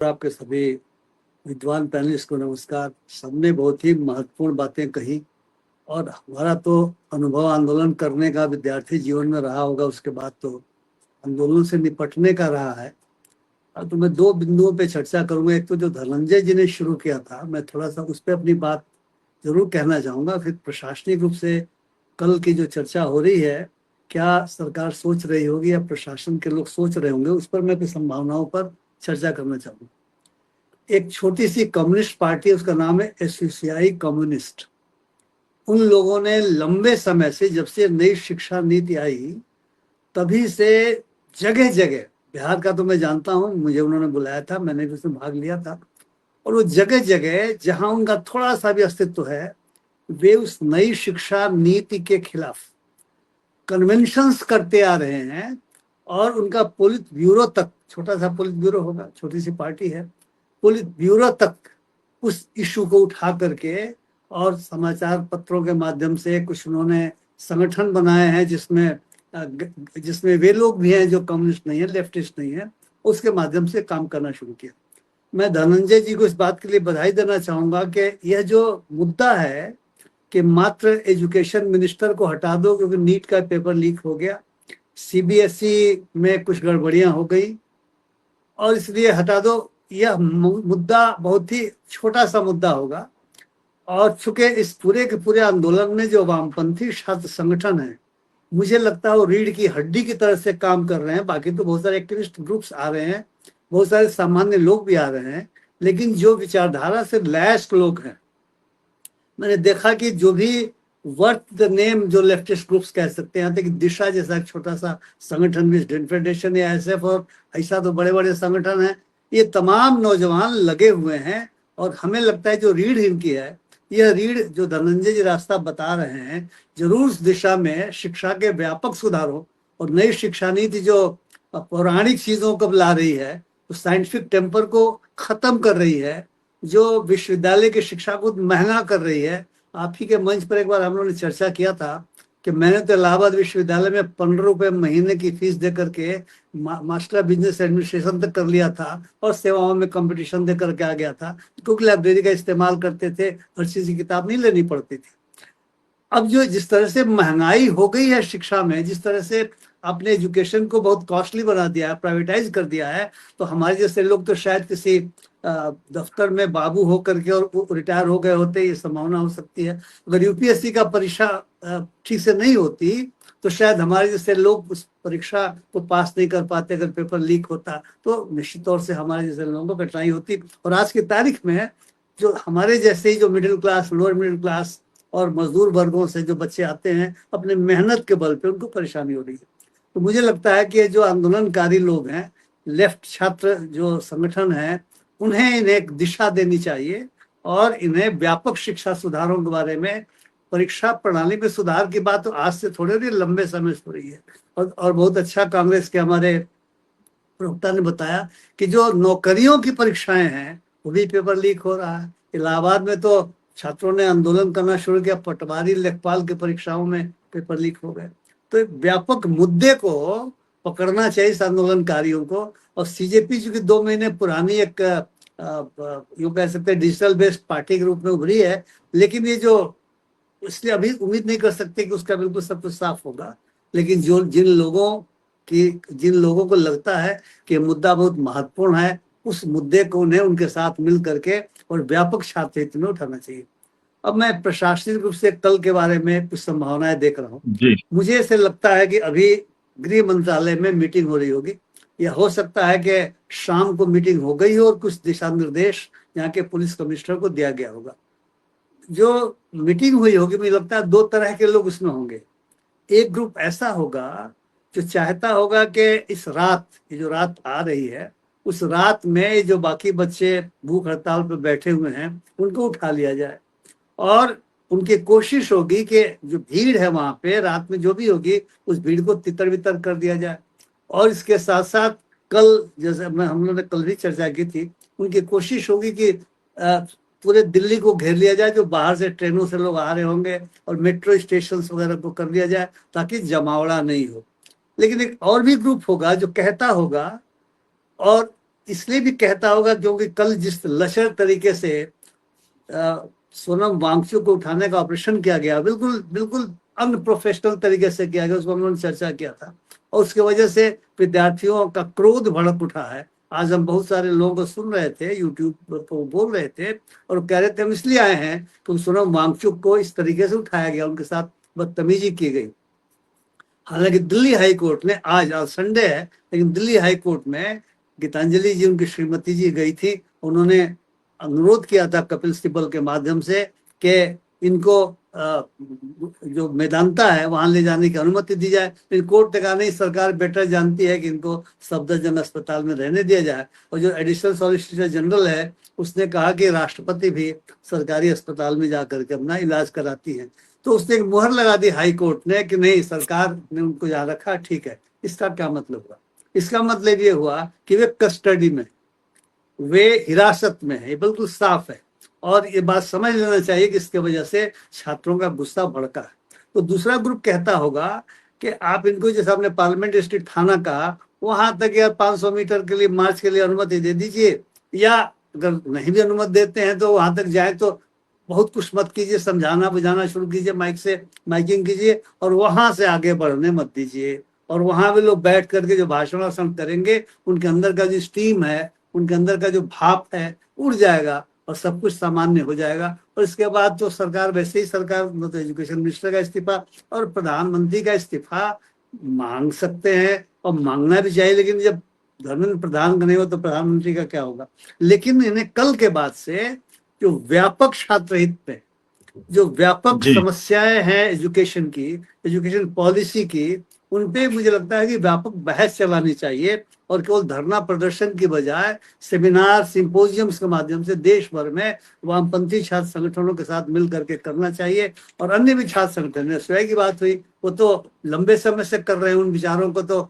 आपके सभी विद्वान पैनलिस्ट को नमस्कार। सबने बहुत ही महत्वपूर्ण बातें कही और हमारा तो अनुभव आंदोलन करने का विद्यार्थी जीवन में रहा होगा, उसके बाद तो आंदोलन से निपटने का रहा है। तो मैं दो बिंदुओं पे चर्चा करूंगा। एक तो जो धनंजय जी ने शुरू किया था, मैं थोड़ा सा उस पर अपनी बात जरूर कहना चाहूंगा। फिर प्रशासनिक रूप से कल की जो चर्चा हो रही है, क्या सरकार सोच रही होगी या प्रशासन के लोग सोच रहे होंगे, उस पर मैं कुछ संभावनाओं पर चर्चा करना चाहूंगा। एक छोटी सी कम्युनिस्ट पार्टी, उसका नाम है एसोसिएशन कम्युनिस्ट। उन लोगों ने लंबे समय से, जब से नई शिक्षा नीति आई तभी से जगह जगह, बिहार का तो मैं जानता हूँ, मुझे उन्होंने बुलाया था, मैंने भी उसमें भाग लिया था, और वो जगह जगह जहां उनका थोड़ा सा भी अस्तित्व है, वे उस नई शिक्षा नीति के खिलाफ कन्वेंशंस करते आ रहे हैं। और उनका पोलित ब्यूरो तक, छोटा सा पोलित ब्यूरो होगा, छोटी सी पार्टी है, पोलित ब्यूरो तक उस इशू को उठा करके और समाचार पत्रों के माध्यम से कुछ उन्होंने संगठन बनाए हैं जिसमें जिसमें वे लोग भी हैं जो कम्युनिस्ट नहीं है, लेफ्टिस्ट नहीं है, उसके माध्यम से काम करना शुरू किया। मैं धनंजय जी को इस बात के लिए बधाई देना चाहूंगा कि यह जो मुद्दा है कि मात्र एजुकेशन मिनिस्टर को हटा दो क्योंकि नीट का पेपर लीक हो गया, सीबीएसई में कुछ गड़बड़ियां हो गई और इसलिए हटा दो, यह मुद्दा बहुत ही छोटा सा मुद्दा होगा। और चूंकि इस पूरे के पूरे आंदोलन में जो वामपंथी छात्र संगठन है, मुझे लगता है वो रीढ़ की हड्डी की तरह से काम कर रहे हैं। बाकी तो बहुत सारे एक्टिविस्ट ग्रुप्स आ रहे हैं, बहुत सारे सामान्य लोग भी आ रहे हैं, लेकिन जो विचारधारा से लैस लोग हैं, मैंने देखा कि जो भी वर्थ द नेम जो लेफ्टिस्ट ग्रुप्स कह सकते हैं, कि दिशा जैसा एक छोटा सा संगठन भी, फेडरेशन या एसएफ और ऐसा तो बड़े बड़े संगठन हैं, ये तमाम नौजवान लगे हुए हैं। और हमें लगता है जो रीढ़ इनकी है, यह रीढ़ जो धनंजय जी रास्ता बता रहे हैं, जरूर उस दिशा में शिक्षा के व्यापक सुधार हो। और नई शिक्षा नीति जो पौराणिक चीजों को ला रही है, तो साइंटिफिक टेम्पर को खत्म कर रही है, जो विश्वविद्यालय की शिक्षा को महंगा कर रही है। आप ही के मंच पर एक बार हम लोगों ने चर्चा किया था कि मैंने तो इलाहाबाद विश्वविद्यालय में 15 रुपए महीने की फीस दे करके मास्टर बिजनेस एडमिनिस्ट्रेशन तक कर लिया था और सेवाओं में कंपटीशन दे करके आ गया था, क्योंकि लाइब्रेरी का इस्तेमाल करते थे, हर चीज की किताब नहीं लेनी पड़ती थी। अब जो जिस तरह से महंगाई हो गई है शिक्षा में, जिस तरह से आपने एजुकेशन को बहुत कॉस्टली बना दिया है, प्राइवेटाइज कर दिया है, तो हमारे जैसे लोग तो शायद किसी दफ्तर में बाबू हो करके और रिटायर हो गए होते, ये संभावना हो सकती है। अगर यूपीएससी का परीक्षा ठीक से नहीं होती तो शायद हमारे जैसे लोग उस परीक्षा को पास नहीं कर पाते। अगर पेपर लीक होता तो निश्चित तौर से हमारे जैसे लोगों को कठिनाई होती। और आज की तारीख में जो हमारे जैसे ही जो middle class, lower middle class और मजदूर वर्गों से जो बच्चे आते हैं, अपने मेहनत के बल पे उनको परेशानी हो रही है। तो मुझे लगता है कि जो आंदोलनकारी लोग हैं, लेफ्ट छात्र जो संगठन है, उन्हें इन्हें एक दिशा देनी चाहिए और इन्हें व्यापक शिक्षा सुधारों के बारे में, परीक्षा प्रणाली में सुधार की बात तो आज से थोड़े नहीं, लंबे समय से हो रही है। और बहुत अच्छा कांग्रेस के हमारे प्रवक्ता ने बताया कि जो नौकरियों की परीक्षाएं हैं वो भी पेपर लीक हो रहा है। इलाहाबाद में तो छात्रों ने आंदोलन करना शुरू किया, पटवारी लेखपाल की परीक्षाओं में पेपर लीक हो गए। तो एक व्यापक मुद्दे को पकड़ना चाहिए इस आंदोलनकारियों को। और सीजेपी जो कि 2 महीने पुरानी एक यूं कह सकते हैं डिजिटल बेस्ड पार्टी के रूप में उभरी है, लेकिन ये जो, इसलिए अभी उम्मीद नहीं कर सकते कि उसका बिल्कुल सब कुछ साफ होगा। लेकिन जो जिन लोगों को लगता है कि मुद्दा बहुत महत्वपूर्ण है, उस मुद्दे को उन्हें उनके साथ मिल करके और व्यापक छात्र हित में उठाना चाहिए। अब मैं प्रशासनिक रूप से कल के बारे में कुछ संभावनाएं देख रहा हूँ। मुझे ऐसे लगता है कि अभी गृह मंत्रालय में मीटिंग हो रही होगी, या हो सकता है कि शाम को मीटिंग हो गई हो और कुछ दिशा निर्देश यहाँ के पुलिस कमिश्नर को दिया गया होगा। जो मीटिंग हुई होगी, मुझे लगता है 2 तरह के लोग उसमें होंगे। एक ग्रुप ऐसा होगा जो चाहता होगा कि इस रात, ये जो रात आ रही है, उस रात में जो बाकी बच्चे भूख हड़ताल पर बैठे हुए हैं उनको उठा लिया जाए। और उनकी कोशिश होगी कि जो भीड़ है वहां पे रात में जो भी होगी, उस भीड़ को तितर बितर कर दिया जाए। और इसके साथ साथ कल, जैसे हम लोगों ने कल भी चर्चा की थी, उनकी कोशिश होगी कि पूरे दिल्ली को घेर लिया जाए, जो बाहर से ट्रेनों से लोग आ रहे होंगे, और मेट्रो स्टेशन वगैरह को कर लिया जाए ताकि जमावड़ा नहीं हो। लेकिन एक और भी ग्रुप होगा जो कहता होगा, और इसलिए भी कहता होगा क्योंकि कल जिस लचर तरीके से सोनम वांगचुक को उठाने का ऑपरेशन किया गया, बिल्कुल बिल्कुल अनप्रोफेशनल तरीके से किया गया, उसको हम लोगों ने चर्चा किया था, और उसकी वजह से विद्यार्थियों का क्रोध भड़क उठा है। आज हम बहुत सारे लोगों को सुन रहे थे, यूट्यूब पर बोल रहे थे और कह रहे थे हम इसलिए आए हैं कि सोनम वांगचुक को इस तरीके से उठाया गया, उनके साथ बदतमीजी की गई। हालांकि दिल्ली हाई कोर्ट ने आज संडे है, लेकिन दिल्ली हाई कोर्ट में गीतांजलि जी, उनकी श्रीमती जी गई थी, उन्होंने अनुरोध किया था कपिल सिब्बल के माध्यम से कि इनको जो मेदांता है वहां ले जाने की अनुमति दी जाए, लेकिन कोर्ट ने कहा नहीं, सरकार बेटर जानती है कि इनको सफदरजंग अस्पताल में रहने दिया जाए। और जो एडिशनल सॉलिसिटर जनरल है उसने कहा कि राष्ट्रपति भी सरकारी अस्पताल में जाकर के अपना इलाज कराती है। तो उसने एक मुहर लगा दी हाई कोर्ट ने कि नहीं, सरकार ने उनको जहाँ रखा ठीक है। इसका क्या मतलब हुआ? इसका मतलब ये हुआ कि वे कस्टडी में, वे हिरासत में है, बिल्कुल साफ है। और ये बात समझ लेना चाहिए कि इसके वजह से छात्रों का गुस्सा भड़का है। तो दूसरा ग्रुप कहता होगा कि आप इनको, जैसे आपने पार्लियामेंट स्ट्रीट थाना कहा, वहां तक या 500 मीटर के लिए मार्च के लिए अनुमति दे दीजिए, या अगर नहीं भी अनुमति देते हैं तो वहां तक जाए तो बहुत कुछ मत कीजिए, समझाना बुझाना शुरू कीजिए, माइक से माइकिंग कीजिए, और वहां से आगे बढ़ने मत दीजिए। और वहां भी लोग बैठ करके जो भाषण करेंगे, उनके अंदर का जो स्टीम है, उनके अंदर का जो भाप है, उड़ जाएगा और सब कुछ सामान्य हो जाएगा। और इसके बाद तो सरकार, वैसे ही सरकार तो एजुकेशन मिनिस्टर का इस्तीफा और प्रधानमंत्री का इस्तीफा मांग सकते हैं, और मांगना भी चाहिए, लेकिन जब धर्मेंद्र प्रधान का नहीं हो तो प्रधानमंत्री का क्या होगा। लेकिन इन्हें कल के बाद से जो व्यापक छात्र हित पे जो व्यापक समस्याएं हैं एजुकेशन की, एजुकेशन पॉलिसी की, उन पे मुझे लगता है कि व्यापक बहस चलानी चाहिए, और केवल धरना प्रदर्शन की बजाय सेमिनार, सिंपोजियम्स के माध्यम से देश भर में वामपंथी छात्र संगठनों के साथ मिल करके करना चाहिए। और अन्य भी छात्र संगठन, स्वयं की बात हुई, वो तो लंबे समय से कर रहे हैं उन विचारों को। तो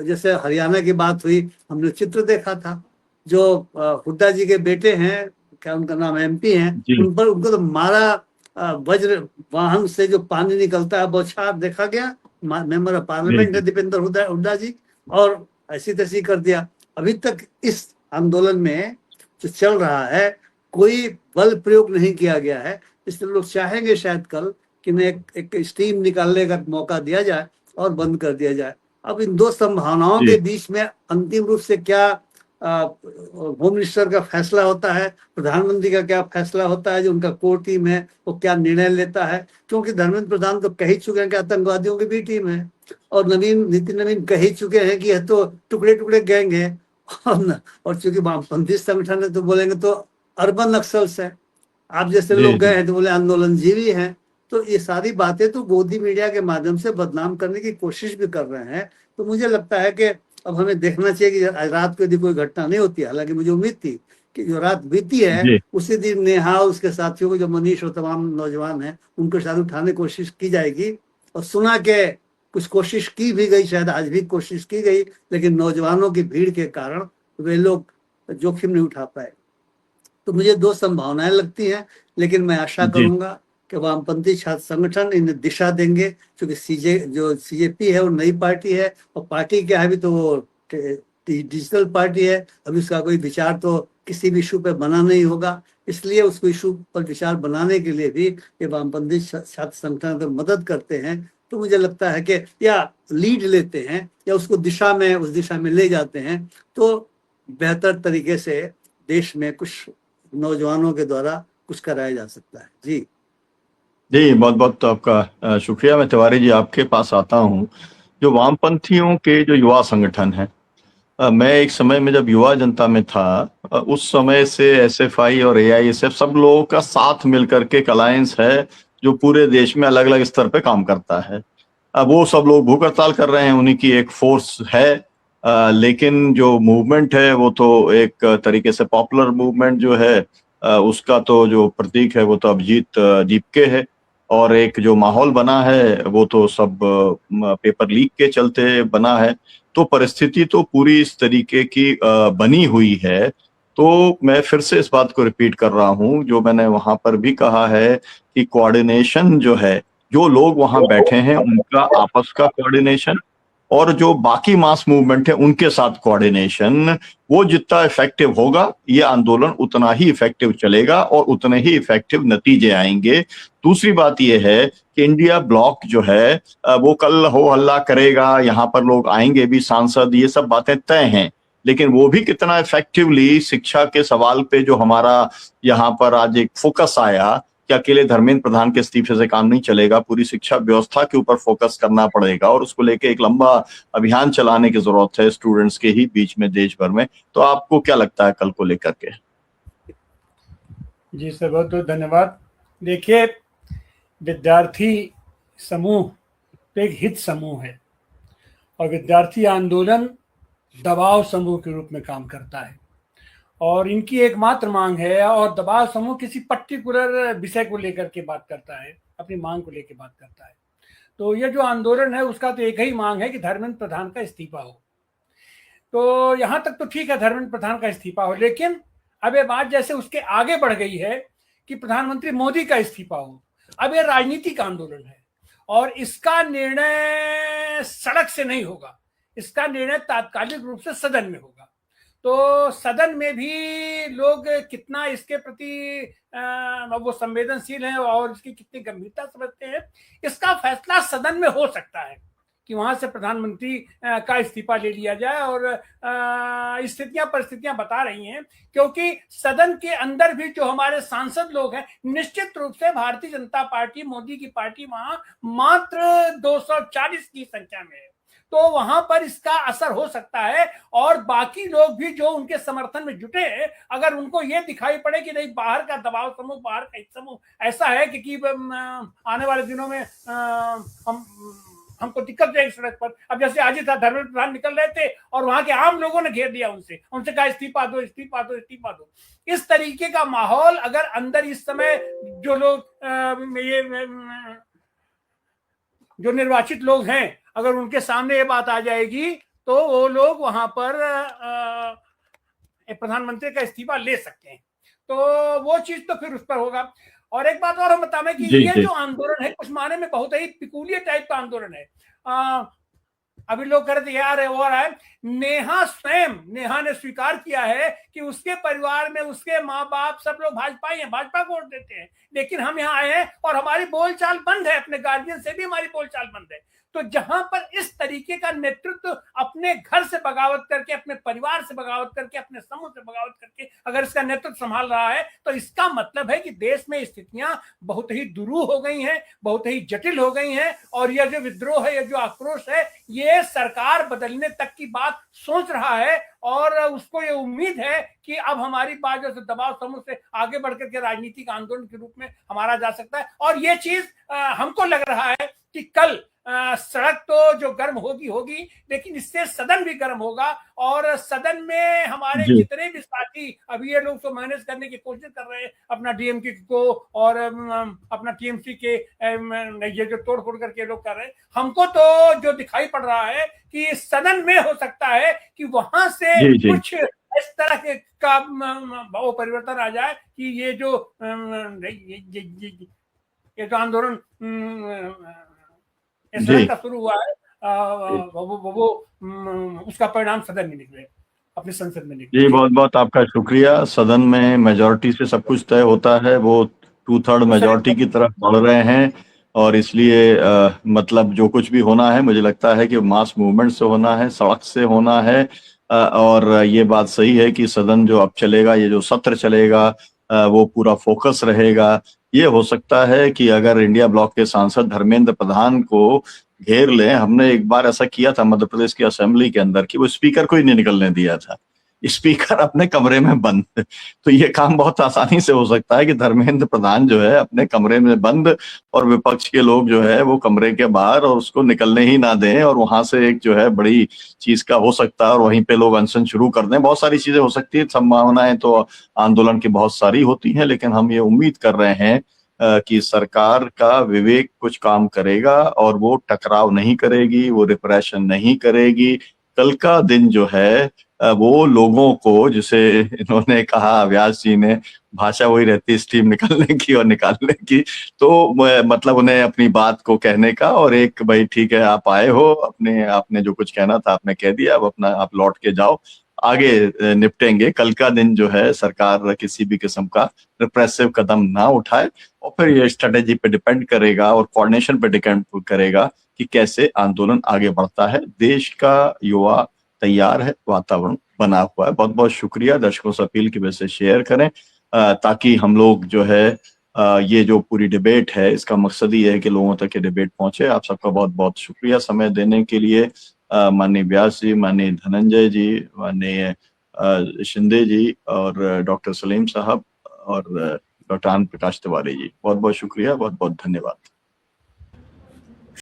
जैसे हरियाणा की बात हुई, हमने चित्र देखा था, जो हुड्डा जी के बेटे हैं, क्या उनका नाम, MP हैं, उन पर उनको तो मारा, वज्र वाहन से जो पानी निकलता है बौछार देखा गया, मेंबर ऑफ पार्लियामेंट है दीपेंद्र हुड्डा जी, और ऐसी तैसी कर दिया। अभी तक इस आंदोलन में जो चल रहा है कोई बल प्रयोग नहीं किया गया है, इसलिए लोग चाहेंगे शायद कल कि एक स्टीम निकालने का मौका दिया जाए और बंद कर दिया जाए। अब इन दो संभावनाओं के बीच में अंतिम रूप से क्या होम मिनिस्टर का फैसला होता है, प्रधानमंत्री का क्या फैसला होता है, जो उनका कोर टीम है वो क्या निर्णय लेता है। क्योंकि धर्मेंद्र प्रधान तो कह ही चुके हैं कि आतंकवादियों की भी टीम है, और नितिन नवीन कह ही चुके हैं कि यह तो टुकड़े टुकड़े गैंग है, और चूंकि वामपंथी संगठन है तो बोलेंगे तो अर्बन नक्सल्स है, आप जैसे लोग गए हैं तो बोले आंदोलनजीवी हैं। तो ये सारी बातें तो गोदी मीडिया के माध्यम से बदनाम करने की कोशिश भी कर रहे हैं। तो मुझे लगता है कि अब हमें देखना चाहिए कि रात को यदि कोई घटना नहीं होती, हालांकि मुझे उम्मीद थी कि जो रात बीती है उसी दिन नेहा और उसके साथियों को, जो मनीष और तमाम नौजवान हैं, उनको शायद उठाने की कोशिश की जाएगी। और सुना के कुछ कोशिश की भी गई, शायद आज भी कोशिश की गई, लेकिन नौजवानों की भीड़ के कारण वे लोग जोखिम नहीं उठा पाए। तो मुझे दो संभावनाएं लगती हैं, लेकिन मैं आशा करूंगा कि वामपंथी छात्र संगठन इन्हें दिशा देंगे, क्योंकि CJP है वो नई पार्टी है, और पार्टी क्या है, अभी तो वो डिजिटल पार्टी है, अभी उसका कोई विचार तो किसी भी इशू पे बना नहीं होगा। इसलिए उसको इशू पर विचार बनाने के लिए भी ये वामपंथी छात्र संगठन अगर मदद करते हैं तो मुझे लगता है कि, या लीड लेते हैं या उसको उस दिशा में ले जाते हैं, तो बेहतर तरीके से देश में कुछ नौजवानों के द्वारा कुछ कराया जा सकता है। जी बहुत बहुत आपका शुक्रिया। मैं तिवारी जी आपके पास आता हूँ। जो वामपंथियों के जो युवा संगठन हैं, मैं एक समय में जब युवा जनता में था, उस समय से SFI और AISF सब लोगों का साथ मिलकर के एक अलायंस है जो पूरे देश में अलग अलग स्तर पे काम करता है। अब वो सब लोग भूख हड़ताल कर रहे हैं, उन्हीं की एक फोर्स है, लेकिन जो मूवमेंट है वो तो एक तरीके से पॉपुलर मूवमेंट जो है, उसका तो जो प्रतीक है वो तो अभिजीत दीपके है, और एक जो माहौल बना है वो तो सब पेपर लीक के चलते बना है। तो परिस्थिति तो पूरी इस तरीके की बनी हुई है। तो मैं फिर से इस बात को रिपीट कर रहा हूँ जो मैंने वहां पर भी कहा है कि कोऑर्डिनेशन जो है, जो लोग वहां बैठे हैं उनका आपस का कोऑर्डिनेशन, और जो बाकी मास मूवमेंट है उनके साथ कोऑर्डिनेशन, वो जितना इफेक्टिव होगा ये आंदोलन उतना ही इफेक्टिव चलेगा और उतने ही इफेक्टिव नतीजे आएंगे। दूसरी बात ये है कि इंडिया ब्लॉक जो है वो कल हो हल्ला करेगा, यहाँ पर लोग आएंगे भी सांसद, ये सब बातें तय हैं, लेकिन वो भी कितना इफेक्टिवली शिक्षा के सवाल पे जो हमारा यहाँ पर आज एक फोकस आया कि अकेले धर्मेंद्र प्रधान के इस्तीफे से काम नहीं चलेगा, पूरी शिक्षा व्यवस्था के ऊपर फोकस करना पड़ेगा और उसको लेके एक लंबा अभियान चलाने की जरूरत है स्टूडेंट्स के ही बीच में, देश भर में। तो आपको क्या लगता है कल को लेकर के? जी सर, बहुत बहुत धन्यवाद। देखिए, विद्यार्थी समूह तो एक हित समूह है और विद्यार्थी आंदोलन दबाव समूह के रूप में काम करता है और इनकी एकमात्र मांग है, और दबाव समूह किसी पर्टिकुलर विषय को लेकर के बात करता है, अपनी मांग को लेकर बात करता है। तो ये जो आंदोलन है उसका तो एक ही मांग है कि धर्मेंद्र प्रधान का इस्तीफा हो। तो यहाँ तक तो ठीक है, धर्मेंद्र प्रधान का इस्तीफा हो, लेकिन अब ये बात जैसे उसके आगे बढ़ गई है कि प्रधानमंत्री मोदी का इस्तीफा हो। अब ये राजनीतिक आंदोलन है और इसका निर्णय सड़क से नहीं होगा, इसका निर्णय तात्कालिक रूप से सदन में होगा। तो सदन में भी लोग कितना इसके प्रति वो संवेदनशील हैं और इसकी कितनी गंभीरता समझते हैं, इसका फैसला सदन में हो सकता है कि वहां से प्रधानमंत्री का इस्तीफा ले लिया जाए। और परिस्थितियां बता रही हैं, क्योंकि सदन के अंदर भी जो हमारे सांसद लोग हैं, निश्चित रूप से भारतीय जनता पार्टी, मोदी की पार्टी वहां मात्र 240 की संख्या में है, तो वहां पर इसका असर हो सकता है। और बाकी लोग भी जो उनके समर्थन में जुटे हैं, अगर उनको ये दिखाई पड़े कि नहीं बाहर का दबाव समूह, बाहर का हित समूह ऐसा है कि आने वाले दिनों में हमको दिक्कत जाएगी सड़क पर। अब जैसे आज ही था, धर्मेंद्र प्रधान निकल रहे थे और वहां के आम लोगों ने घेर दिया, उनसे कहा इस्तीफा दो, इस्तीफा दो, इस्तीफा दो। इस तरीके का माहौल अगर अंदर इस समय जो लोग जो निर्वाचित लोग हैं, अगर उनके सामने ये बात आ जाएगी तो वो लोग वहां पर प्रधानमंत्री का इस्तीफा ले सकते हैं। तो वो चीज तो फिर उस पर होगा। और एक बात और हम बताएं कि ये जो आंदोलन है कुछ माने में बहुत ही पिकूलियर टाइप का आंदोलन है। अभी लोग कह रहे थे यार हो रहा है, नेहा ने स्वीकार किया है कि उसके परिवार में उसके माँ बाप सब लोग भाजपा ही हैं, भाजपा को वोट देते हैं, लेकिन हम यहाँ आए हैं और हमारी बोलचाल बंद है, अपने गार्जियन से भी हमारी बोलचाल बंद है। तो जहां पर इस तरीके का नेतृत्व अपने घर से बगावत करके, अपने परिवार से बगावत करके, अपने समूह से बगावत करके अगर इसका नेतृत्व संभाल रहा है, तो इसका मतलब है कि देश में स्थितियां बहुत ही दुरूह हो गई हैं, बहुत ही जटिल हो गई हैं। और यह जो विद्रोह है, यह जो आक्रोश है, ये सरकार बदलने तक की बात सोच रहा है और उसको ये उम्मीद है कि अब हमारी बात जो दबाव समूह से आगे बढ़कर के राजनीतिक आंदोलन के रूप में हमारा जा सकता है। और ये चीज हमको लग रहा है कि कल सड़क तो जो गर्म होगी, लेकिन इससे सदन भी गर्म होगा और सदन में हमारे जितने भी साथी अभी ये लोग तो मैनेज करने की कोशिश कर रहे हैं, अपना डीएमके को और अपना टीएमसी के ये जो तोड़ फोड़ करके लोग कर रहे हैं, हमको तो जो दिखाई पड़ रहा है कि सदन में हो सकता है कि वहां से कुछ इस तरह का भाव परिवर्तन आ जाए कि ये जो आंदोलन का शुरू हुआ है वो उसका परिणाम सदन में निकले, अपने संसद में निकले। जी, बहुत बहुत आपका शुक्रिया। सदन में मेजॉरिटी से सब कुछ तय होता है, वो 2/3 मेजॉरिटी की तरफ बढ़ रहे हैं और इसलिए मतलब जो कुछ भी होना है, मुझे लगता है कि मास मूवमेंट से होना है, सड़क से होना है। और ये बात सही है कि सदन जो अब चलेगा, ये जो सत्र चलेगा, वो पूरा फोकस रहेगा। ये हो सकता है कि अगर इंडिया ब्लॉक के सांसद धर्मेंद्र प्रधान को घेर लें, हमने एक बार ऐसा किया था मध्य प्रदेश की असेंबली के अंदर कि वो स्पीकर को ही नहीं निकलने दिया था, स्पीकर अपने कमरे में बंद। तो ये काम बहुत आसानी से हो सकता है कि धर्मेंद्र प्रधान जो है अपने कमरे में बंद और विपक्ष के लोग जो है वो कमरे के बाहर, और उसको निकलने ही ना दें, और वहां से एक जो है बड़ी चीज का हो सकता है और वहीं पे लोग अनशन शुरू कर दें। बहुत सारी चीजें हो सकती है, संभावनाएं तो आंदोलन की बहुत सारी होती हैं, लेकिन हम ये उम्मीद कर रहे हैं कि सरकार का विवेक कुछ काम करेगा और वो टकराव नहीं करेगी, वो रिप्रेशन नहीं करेगी। कल का दिन जो है वो लोगों को, जिसे इन्होंने कहा व्यास जी ने, भाषा वही रहती है स्टीम निकलने की और निकालने की, तो मतलब उन्हें अपनी बात को कहने का, और एक भाई ठीक है आप आए हो, अपने आपने जो कुछ कहना था आपने कह दिया, अब अपना आप लौट के जाओ, आगे निपटेंगे। कल का दिन जो है सरकार किसी भी किस्म का रिप्रेसिव कदम ना उठाए, और फिर ये स्ट्रेटेजी पे डिपेंड करेगा और कोऑर्डिनेशन पे डिपेंड करेगा कि कैसे आंदोलन आगे बढ़ता है। देश का युवा तैयार है, वातावरण बना हुआ है। बहुत बहुत शुक्रिया। दर्शकों से अपील की वजह से शेयर करें ताकि हम लोग जो है ये जो पूरी डिबेट है, इसका मकसद ही है कि लोगों तक ये डिबेट पहुंचे। आप सबका बहुत बहुत शुक्रिया समय देने के लिए। माननीय व्यास जी, माननीय धनंजय जी, माननीय शिंदे जी, और डॉक्टर सलीम साहब, और डॉक्टर आनंद प्रकाश तिवारी जी, बहुत बहुत शुक्रिया, बहुत बहुत धन्यवाद।